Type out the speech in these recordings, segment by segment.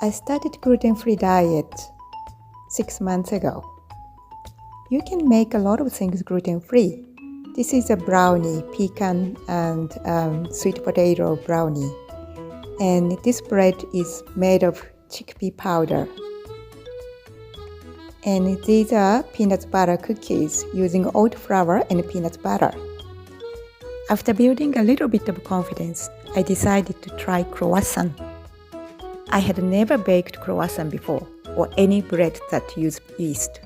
I started gluten-free diet 6 months ago. You can make a lot of things gluten-free. This is a brownie, pecan and sweet potato brownie. And this bread is made of chickpea powder. And these are peanut butter cookies using oat flour and peanut butter. After building a little bit of confidence, I decided to try croissant. I had never baked croissant before, or any bread that used yeast.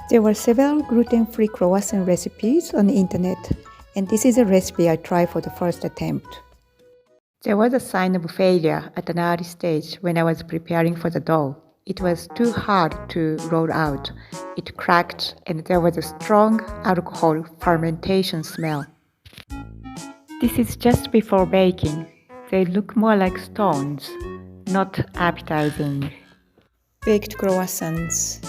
There were several gluten-free croissant recipes on the internet, and this is a recipe I tried for the first attempt. There was a sign of failure at an early stage when I was preparing for the dough. It was too hard to roll out. It cracked, and there was a strong alcohol fermentation smell. This is just before baking. They look more like stones, not appetizing. Baked croissants.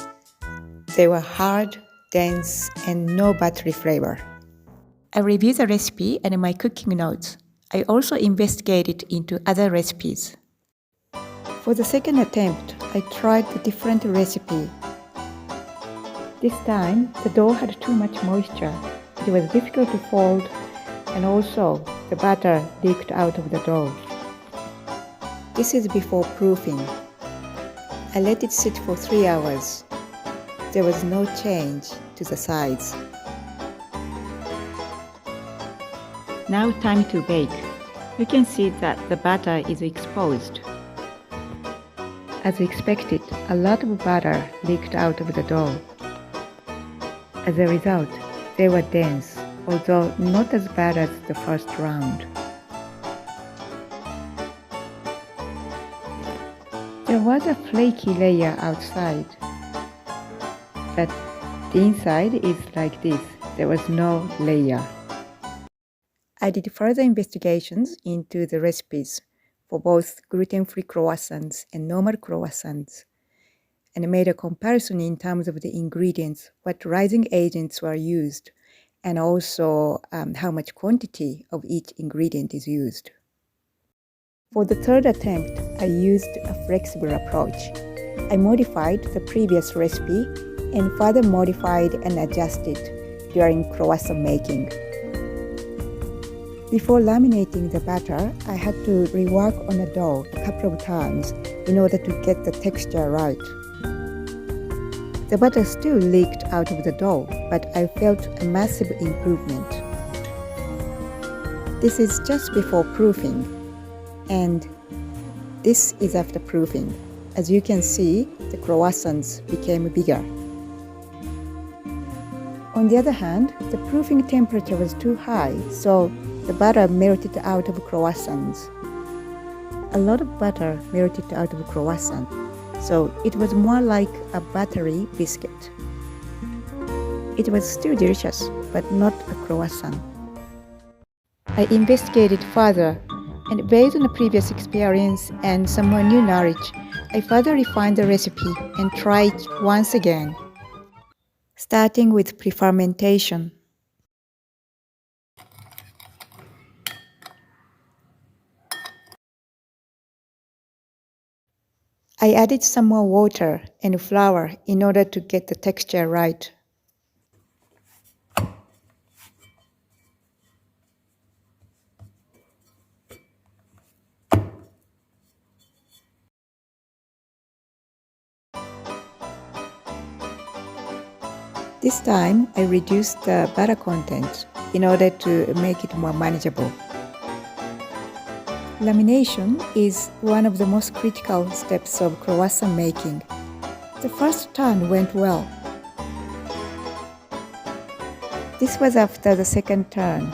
They were hard, dense, and no buttery flavor. I reviewed the recipe and my cooking notes. I also investigated into other recipes. For the second attempt, I tried a different recipe. This time, the dough had too much moisture. It was difficult to fold, and also the butter leaked out of the dough. This is before proofing. I let it sit for 3 hours. There was no change to the sides. Now time to bake. You can see that the butter is exposed. As expected, a lot of butter leaked out of the dough. As a result, they were dense, although not as bad as the first round. There was a flaky layer outside, but the inside is like this. There was no layer. I did further investigations into the recipes for both gluten-free croissants and normal croissants, and made a comparison in terms of the ingredients, what rising agents were used, and also how much quantity of each ingredient is used. For the third attempt, I used a flexible approach. I modified the previous recipe and further modified and adjusted during croissant making. Before laminating the batter, I had to rework on the dough a couple of times in order to get the texture right. The butter still leaked out of the dough, but I felt a massive improvement. This is just before proofing, and this is after proofing. As you can see, the croissants became bigger. On the other hand, the proofing temperature was too high, so the butter melted out of croissants. A lot of butter melted out of croissant, so it was more like a buttery biscuit. It was still delicious, but not a croissant. I investigated further, and based on the previous experience and some more new knowledge, I further refined the recipe and tried once again, starting with pre-fermentation. I added some more water and flour in order to get the texture right. This time, I reduced the butter content in order to make it more manageable. Lamination is one of the most critical steps of croissant making. The first turn went well. This was after the second turn.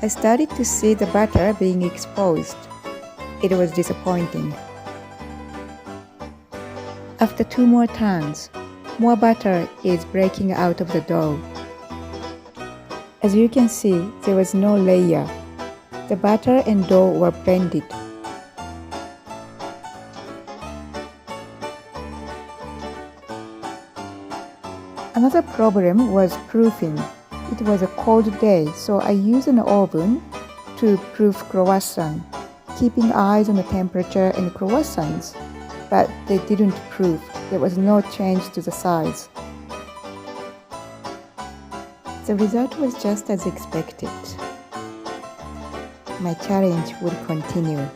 I started to see the butter being exposed. It was disappointing. After 2 more turns, more butter is breaking out of the dough. As you can see, there was no layer. The butter and dough were blended. Another problem was proofing. It was a cold day, so I used an oven to proof croissant, keeping eyes on the temperature and croissants. but they didn't prove there was no change to the size. The result was just as expected. My challenge would continue.